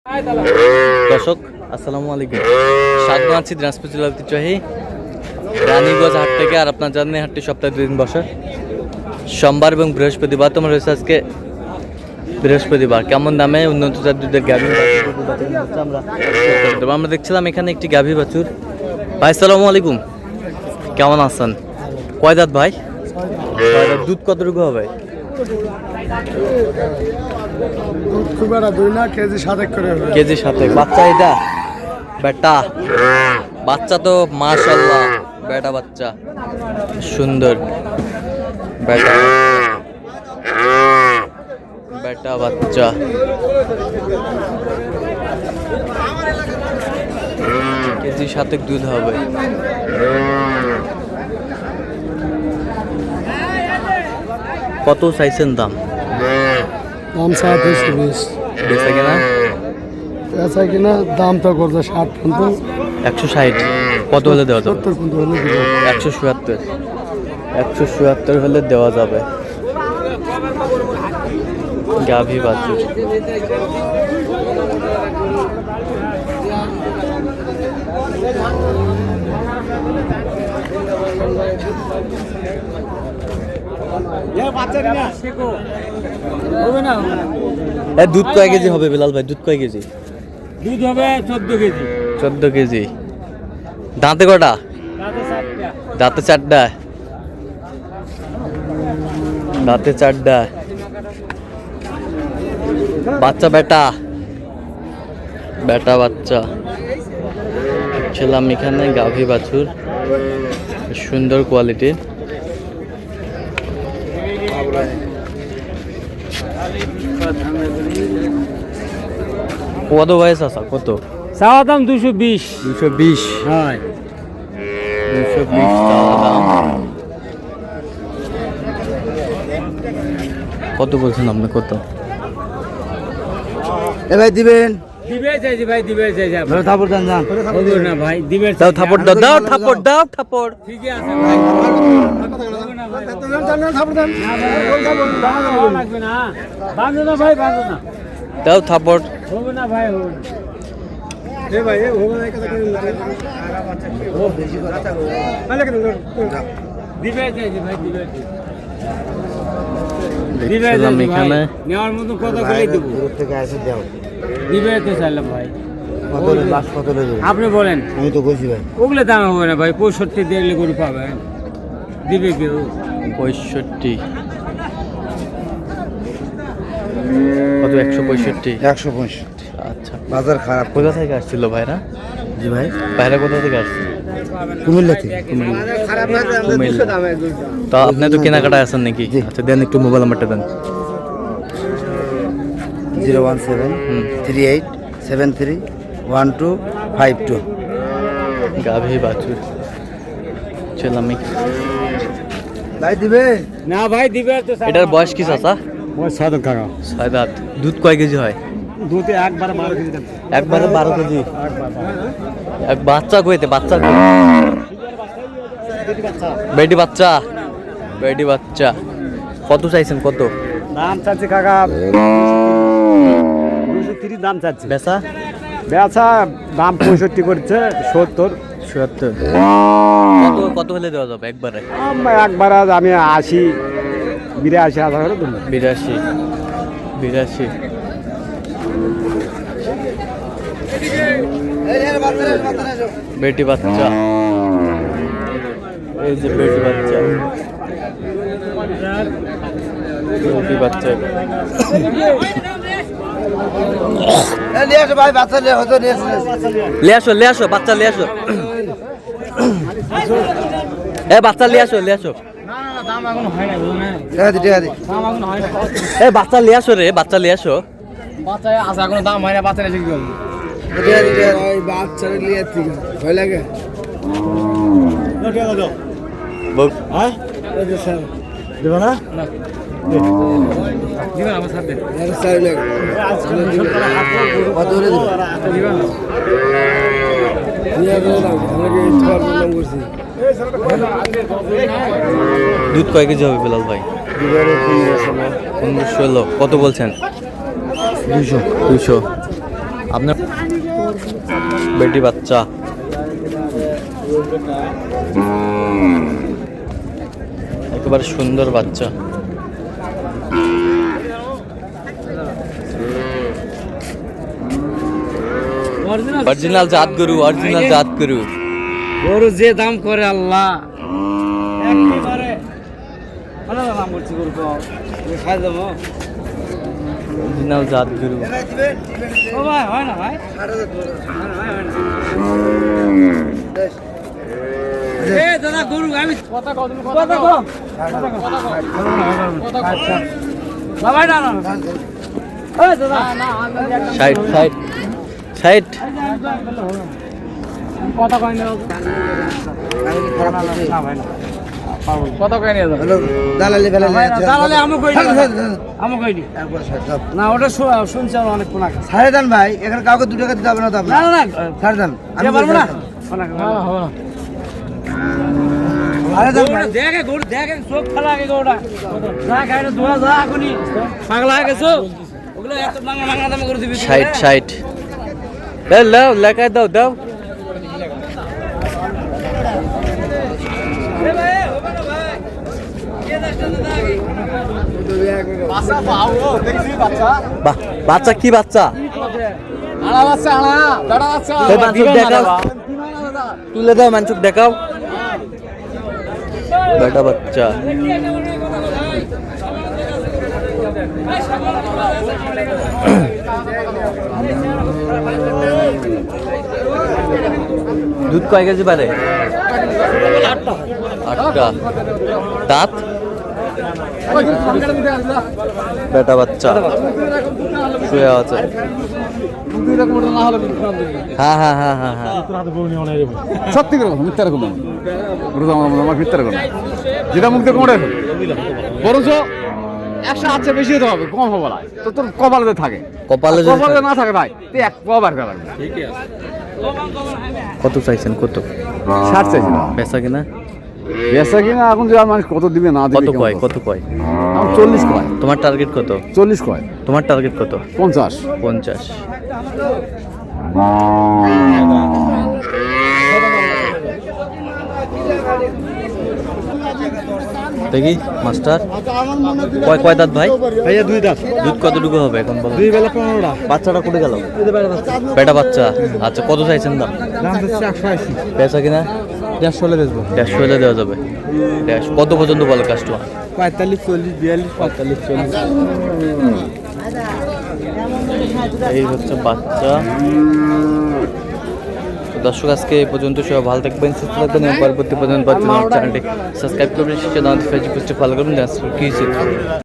দর্শক আসসালামু আলাইকুম, স্বাগত আছি দিনাজপুর জেলার ঐতিহ্যবাহী রানীগঞ্জ হাট থেকে। আর আপনার জানেন হাটটি সপ্তাহে 2 দিন বসে, সোমবার এবং বৃহস্পতিবার। তোমার রয়েছে আজকে বৃহস্পতিবার। কেমন দামে উন্নত জাতের গাভী আমরা দেখছিলাম এখানে একটি গাভী বাছুর। ভাই আসসালামু আলাইকুম, কেমন আছেন? কয় দাঁত ভাই? দুধ কতটুকু হবে? কেজি 7। বাচ্চা এটা বেটা? বাচ্চা তো মাশাআল্লাহ, বেটা বাচ্চা সুন্দর। বেটা বেটা বাচ্চা কেজি 7 দুধ হবে। কত চাইছেন দাম? দাম 20 বেচা কেনা? বেচা কিনা দাম তো করছে 60 পর্যন্ত। 160। কত হলে দেওয়া যাবে? 70 পর্যন্ত হলে দিবে। 177। 177 হলে দেওয়া যাবে। গাভী বাছুর দুধ কয় কেজি হবে বিলাল ভাই? দুধ কয় কেজি? দুধ হবে 14 কেজি। 14 কেজি। দাঁতে কটা? দাঁতে 4টা। দাঁতে 4টা। বাচ্চা বেটা? বেটা বাচ্চা। ছিলাম এখানে গাভী বাছুর, সুন্দর কোয়ালিটির। কত বয়স আছে? কত চাওয়া দাম? 220। 220। হয় 220 চাওয়া দাম। কত বলছেন আপনি? কত ভাই দিবেন? দিবে চাইছি ভাই, দিবে চাইছি। থাপড় দেন যান। হবে না ভাই, দিবে দাও থাপড়, দাও দাও থাপড়, দাও থাপড়। ঠিকই আছে ভাই। লাগবে না, বাঁধো না ভাই, বাঁধো না। দাও থাপড়। হবে না ভাই, হবে না। দিবে চাইছি ভাই, দিবে চাইছি। দেখছিলাম এখানে নেওয়ার মতো কত করে দেবো? দিবে তো চাইলাম ভাই। আপনি বলেন। আমি তো কইছি ভাই, ওগুলো দাম হবে না ভাই। 65 দেখলে করে পাবেন। দিবে কেউ? 65। কত? 165। 165। আচ্ছা, বাজার খারাপ। কোথা থেকে আসছিল ভাইরা? জি ভাই, ভাইরা কোথা থেকে আসছিল? কুমিল্লা থেকে। তা আপনি তো কেনাকাটা আছেন নাকি? আচ্ছা দেন, একটু মোবাইল নাম্বারটা দেন। 01738731252। গাভী বাছুর ছিলাম। ভাই দিবে? না ভাই, দিবে তো। এটার বয়স কি চাচা? ওই 6 কাকা। 6 দাঁত। দুধ কয় কেজি হয়? দুধে একবারে 12 কেজি দাম। একবারে 12 কেজি। এক বাচ্চা কইতে? বাচ্চা কই? বেটি বাচ্চা। বেটি বাচ্চা। কত চাইছেন? কত দাম চাচ্ছে কাকা? 230 দাম চাচ্ছে। বেচা? বেচা দাম 65 করছে। 70। 76। কত কত হলে দেওয়া যাবে একবারে? একবার আজ আমি 80 82 হাজার করে দেবো। 82। 82। বেটি বাচ্চা। এই যে বেটি বাচ্চা। বেটি বাচ্চা। ভাই বাচ্চা নিয়ে হতো নিয়ে লে আসো, লে আসো, বাচ্চা লে আসো। এ বাচ্চা লে আসো, লে আসো। এ বাচ্চা লে আসো রে, বাচ্চা লে আসো। বাচ্চা আছে, কোনো দাম হয় না। বাচ্চা এসে কি করবো? বাচ্চা নিয়ে ভয় লাগে। হ্যাঁ দেবো না? দিবেন আমার সাথে। কত করে দেবো? দুধ কয় কেজি হবে বিলাল ভাই? 15-16। কত বলছেন? 200। 200। আপনার বেটি বাচ্চা একেবারে সুন্দর বাচ্চা। অরিজিনাল জাত গরু, অরিজিনাল জাত গরু। গরু যে দাম করে আল্লাহ একেবারে ভালো দাম করছি গরু তো খাই দেবো। অরিজিনাল জাত গরু। ও ভাই হয় না ভাই দাদা গরু আমি কথা কম ভাই না না দাদা 60 কথা কয় না কথা কয় না দালালি দালালে আমি কই আমি কই না ওটা শুনছি আর অনেক কোনা ছাড়ে দেন ভাই, এখানে কাউকে 2 টাকা দিতে হবে না তো না না না ছাড়ে দেন, আমি পারবো না ছাড়ে দেন ভাই। দেখে গরু দেখে চোখ খেলা আগে গরুটা না খাইলে দোয়া যা এখনই পাগলা হয়ে গেছো ওগুলো এত মাংনা দামে করে দিবি 60 দাও লেখায় দাও বাহ, বাচ্চা কি বাচ্চা? এই মানসুক দেখাও, তুলে দাও মানসুক দেখাও। বেটা বাচ্চা দুধ কয় কেজি পারে? 8টা। দাঁত? বেটা বাচ্চা শুয়ে আছে। হ্যাঁ সত্যি করে মিথ্যা রকম আমার মিথ্যা রকম যেটা মুখ দিয়ে কোমরে বরঞ্চ 100 আছে বেশি হতে হবে, কম হবে না তো তোর কপালে থাকে, কপালে যদি কপালে না থাকে ভাই তুই এক কবার গেল কত চাইছেন? কত 60 চাইছিলাম বেচা কিনা? বেচা কিনা এখন যে মানুষ কত দিবে না দিবে কত কয়? 40 কয়। তোমার টার্গেট কত? 40 কয়। তোমার টার্গেট কত? 50। দেখি মাস্টার কয় দাঁত ভাই? ভাইয়া 2 দাঁত। দুধ কতটুকু হবে এখন বলো? 2 বেলা 15টা। বাচ্চাটা কোটে গেল? বেটা বাচ্চা। আচ্ছা কত চাইছেন দাম? দাম হচ্ছে 180। বেচা কিনা? 150 হলে বেচবো। 150 হলে দেওয়া যাবে। কত পর্যন্ত বলে কাস্টমার? 45 40 42 45 40। এই হচ্ছে বাচ্চা। তো দর্শক আজকে এই পর্যন্ত, সবাই ভালো থাকবেন, সুস্থ থাকবেন এবং পরবর্তী পর্যন্ত চ্যানেলটি সাবস্ক্রাইব করবেন, সেটা ফেসবুক পেজটি ফলো করবেন।